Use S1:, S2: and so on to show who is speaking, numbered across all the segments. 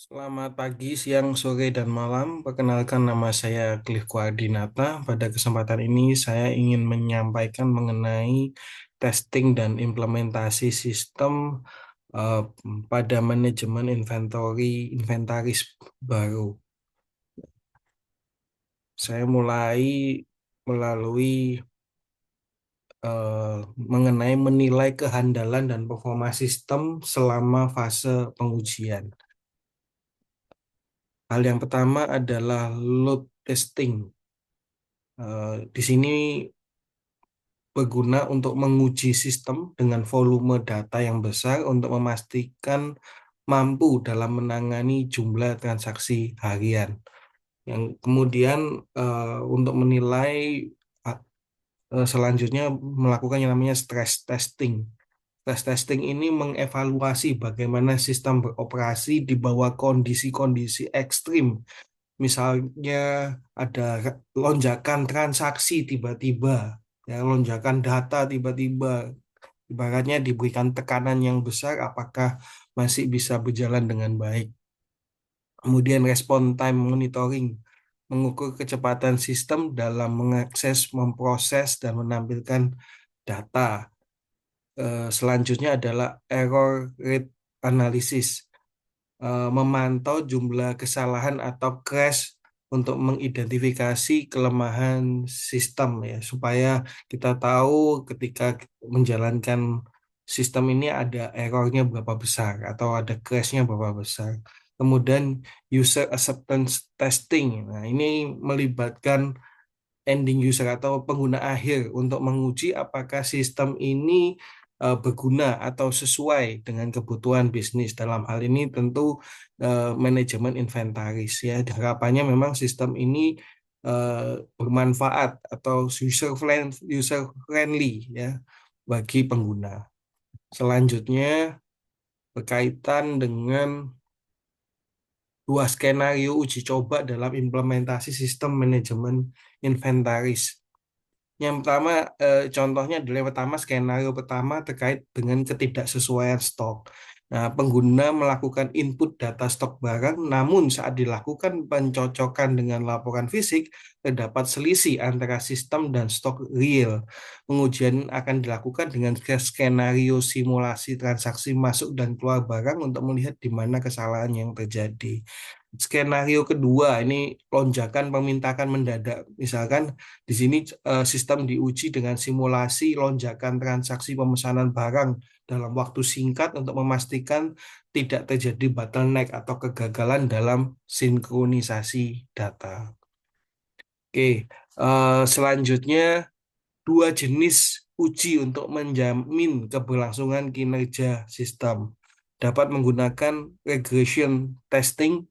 S1: Selamat pagi, siang, sore, dan malam. Perkenalkan nama saya Cliff Koardinata. Pada kesempatan ini saya ingin menyampaikan mengenai testing dan implementasi sistem eh, pada manajemen inventaris baru. Saya mulai melalui eh, mengenai menilai kehandalan dan performa sistem selama fase pengujian. Hal yang pertama adalah load testing. Di sini berguna untuk menguji sistem dengan volume data yang besar untuk memastikan mampu dalam menangani jumlah transaksi harian. Yang kemudian untuk menilai selanjutnya melakukan yang namanya stress testing. Stress testing ini mengevaluasi bagaimana sistem beroperasi di bawah kondisi-kondisi ekstrim. Misalnya ada lonjakan transaksi tiba-tiba, ya, lonjakan data tiba-tiba, ibaratnya diberikan tekanan yang besar, apakah masih bisa berjalan dengan baik. Kemudian respon time monitoring, mengukur kecepatan sistem dalam mengakses, memproses, dan menampilkan data. Selanjutnya adalah error rate analysis, memantau jumlah kesalahan atau crash untuk mengidentifikasi kelemahan sistem ya supaya kita tahu ketika menjalankan sistem ini ada errornya berapa besar atau ada crashnya berapa besar. Kemudian user acceptance testing. Nah, ini melibatkan ending user atau pengguna akhir untuk menguji apakah sistem ini berguna atau sesuai dengan kebutuhan bisnis. Dalam hal ini tentu manajemen inventaris ya. Harapannya memang sistem ini bermanfaat atau user friendly ya bagi pengguna. Selanjutnya berkaitan dengan dua skenario uji coba dalam implementasi sistem manajemen inventaris. Yang pertama, contohnya adalah yang pertama, skenario pertama terkait dengan ketidaksesuaian stok. Nah, pengguna melakukan input data stok barang, namun saat dilakukan pencocokan dengan laporan fisik, terdapat selisih antara sistem dan stok real. Pengujian akan dilakukan dengan skenario simulasi transaksi masuk dan keluar barang untuk melihat di mana kesalahan yang terjadi. Skenario kedua, ini lonjakan permintaan mendadak. Misalkan di sini sistem diuji dengan simulasi lonjakan transaksi pemesanan barang dalam waktu singkat untuk memastikan tidak terjadi bottleneck atau kegagalan dalam sinkronisasi data. Oke, selanjutnya dua jenis uji untuk menjamin keberlangsungan kinerja sistem. Dapat menggunakan regression testing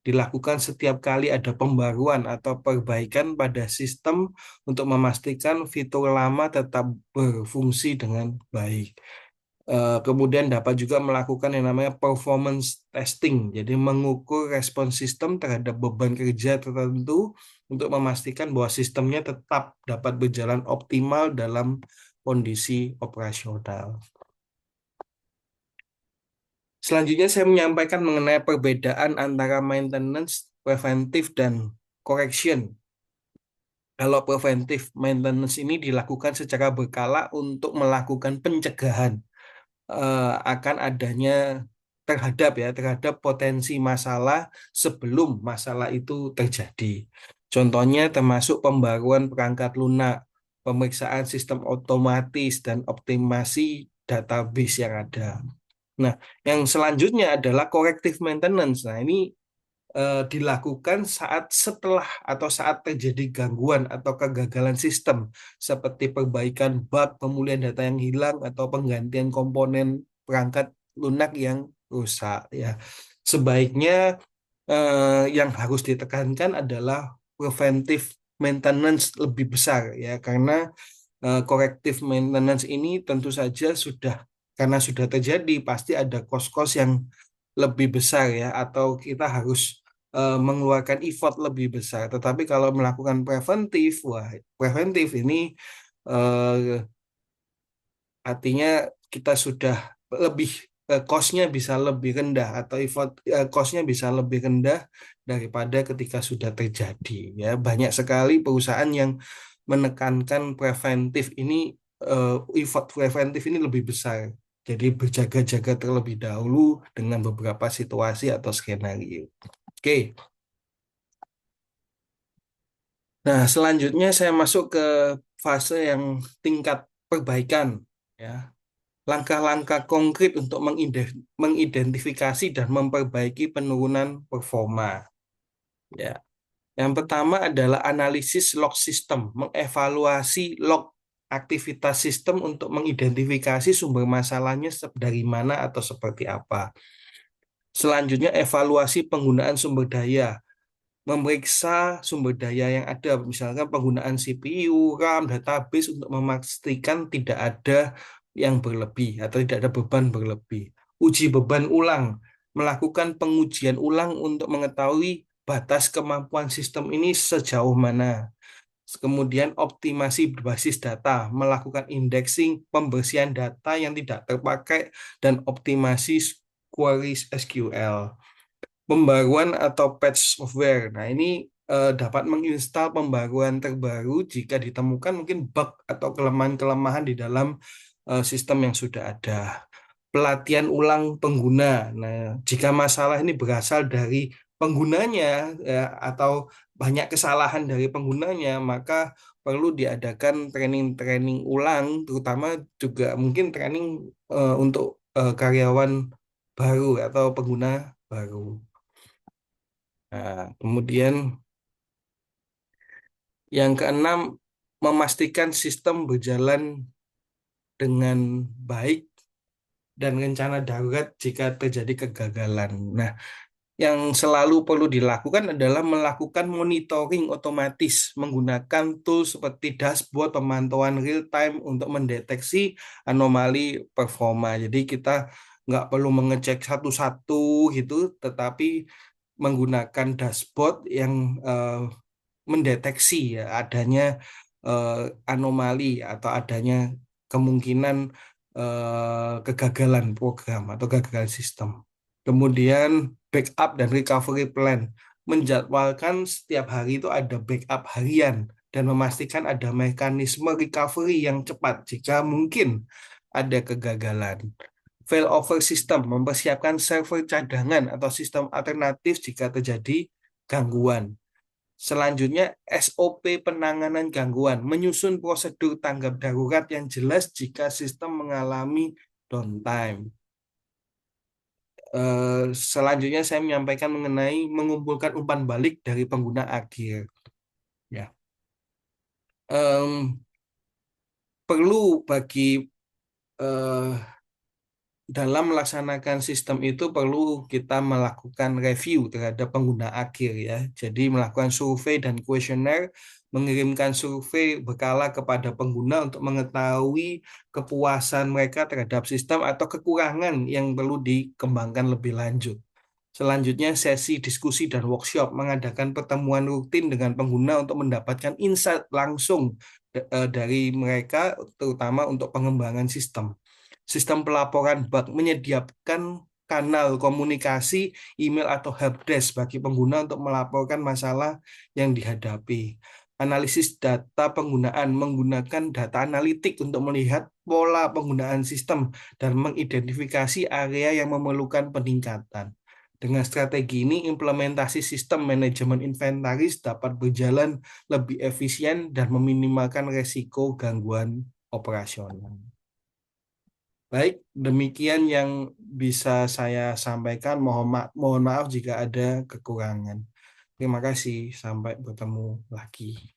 S1: dilakukan setiap kali ada pembaruan atau perbaikan pada sistem untuk memastikan fitur lama tetap berfungsi dengan baik. Kemudian dapat juga melakukan yang namanya performance testing, jadi mengukur respon sistem terhadap beban kerja tertentu untuk memastikan bahwa sistemnya tetap dapat berjalan optimal dalam kondisi operasional. Selanjutnya saya menyampaikan mengenai perbedaan antara maintenance, preventif, dan correction. Kalau preventif maintenance ini dilakukan secara berkala untuk melakukan pencegahan akan adanya terhadap potensi masalah sebelum masalah itu terjadi. Contohnya termasuk pembaruan perangkat lunak, pemeriksaan sistem otomatis, dan optimasi database yang ada. Nah, yang selanjutnya adalah corrective maintenance. Nah, ini dilakukan setelah atau saat terjadi gangguan atau kegagalan sistem, seperti perbaikan bug, pemulihan data yang hilang, atau penggantian komponen perangkat lunak yang rusak. Ya, sebaiknya yang harus ditekankan adalah preventive maintenance lebih besar ya, karena corrective maintenance ini tentu saja karena sudah terjadi pasti ada kos-kos yang lebih besar ya, atau kita harus mengeluarkan effort lebih besar. Tetapi kalau melakukan preventif, wah, preventif ini artinya kita sudah lebih cost-nya bisa lebih rendah atau cost-nya bisa lebih rendah daripada ketika sudah terjadi. Ya, banyak sekali perusahaan yang menekankan preventif ini, effort preventif ini lebih besar. Jadi berjaga-jaga terlebih dahulu dengan beberapa situasi atau skenario. Oke, nah selanjutnya saya masuk ke fase yang tingkat perbaikan. Ya, langkah-langkah konkret untuk mengidentifikasi dan memperbaiki penurunan performa. Ya, yang pertama adalah analisis log sistem, mengevaluasi log aktivitas sistem untuk mengidentifikasi sumber masalahnya dari mana atau seperti apa. Selanjutnya, evaluasi penggunaan sumber daya, memeriksa sumber daya yang ada, misalkan penggunaan CPU, RAM, database untuk memastikan tidak ada yang berlebih atau tidak ada beban berlebih. Uji beban ulang, melakukan pengujian ulang untuk mengetahui batas kemampuan sistem ini sejauh mana. Kemudian optimasi berbasis data, melakukan indexing, pembersihan data yang tidak terpakai, dan optimasi queries SQL. Pembaruan atau patch software. Nah, ini dapat menginstal pembaruan terbaru jika ditemukan mungkin bug atau kelemahan-kelemahan di dalam sistem yang sudah ada. Pelatihan ulang pengguna. Nah, jika masalah ini berasal dari penggunanya ya, atau banyak kesalahan dari penggunanya, maka perlu diadakan training-training ulang, terutama juga mungkin training untuk karyawan baru atau pengguna baru. Nah, kemudian yang keenam, memastikan sistem berjalan dengan baik dan rencana darurat jika terjadi kegagalan. Nah, yang selalu perlu dilakukan adalah melakukan monitoring otomatis menggunakan tools seperti dashboard, pemantauan real time untuk mendeteksi anomali performa. Jadi kita nggak perlu mengecek satu-satu gitu, tetapi menggunakan dashboard yang mendeteksi ya adanya eh, anomali atau adanya kemungkinan kegagalan program atau kegagalan sistem. Kemudian backup dan recovery plan. Menjadwalkan setiap hari itu ada backup harian dan memastikan ada mekanisme recovery yang cepat jika mungkin ada kegagalan. Failover system, mempersiapkan server cadangan atau sistem alternatif jika terjadi gangguan. Selanjutnya, SOP penanganan gangguan, menyusun prosedur tanggap darurat yang jelas jika sistem mengalami downtime. Selanjutnya, saya menyampaikan mengenai mengumpulkan umpan balik dari pengguna akhir. Ya, Em, perlu bagi eh, dalam melaksanakan sistem itu perlu kita melakukan review terhadap pengguna akhir ya. Jadi melakukan survei dan kuesioner, mengirimkan survei berkala kepada pengguna untuk mengetahui kepuasan mereka terhadap sistem atau kekurangan yang perlu dikembangkan lebih lanjut. Selanjutnya, sesi diskusi dan workshop mengadakan pertemuan rutin dengan pengguna untuk mendapatkan insight langsung dari mereka, terutama untuk pengembangan sistem. Sistem pelaporan bug menyediakan kanal komunikasi, email atau helpdesk bagi pengguna untuk melaporkan masalah yang dihadapi. Analisis data penggunaan menggunakan data analitik untuk melihat pola penggunaan sistem dan mengidentifikasi area yang memerlukan peningkatan. Dengan strategi ini, implementasi sistem manajemen inventaris dapat berjalan lebih efisien dan meminimalkan resiko gangguan operasional. Baik, demikian yang bisa saya sampaikan. Mohon maaf jika ada kekurangan. Terima kasih, sampai bertemu lagi.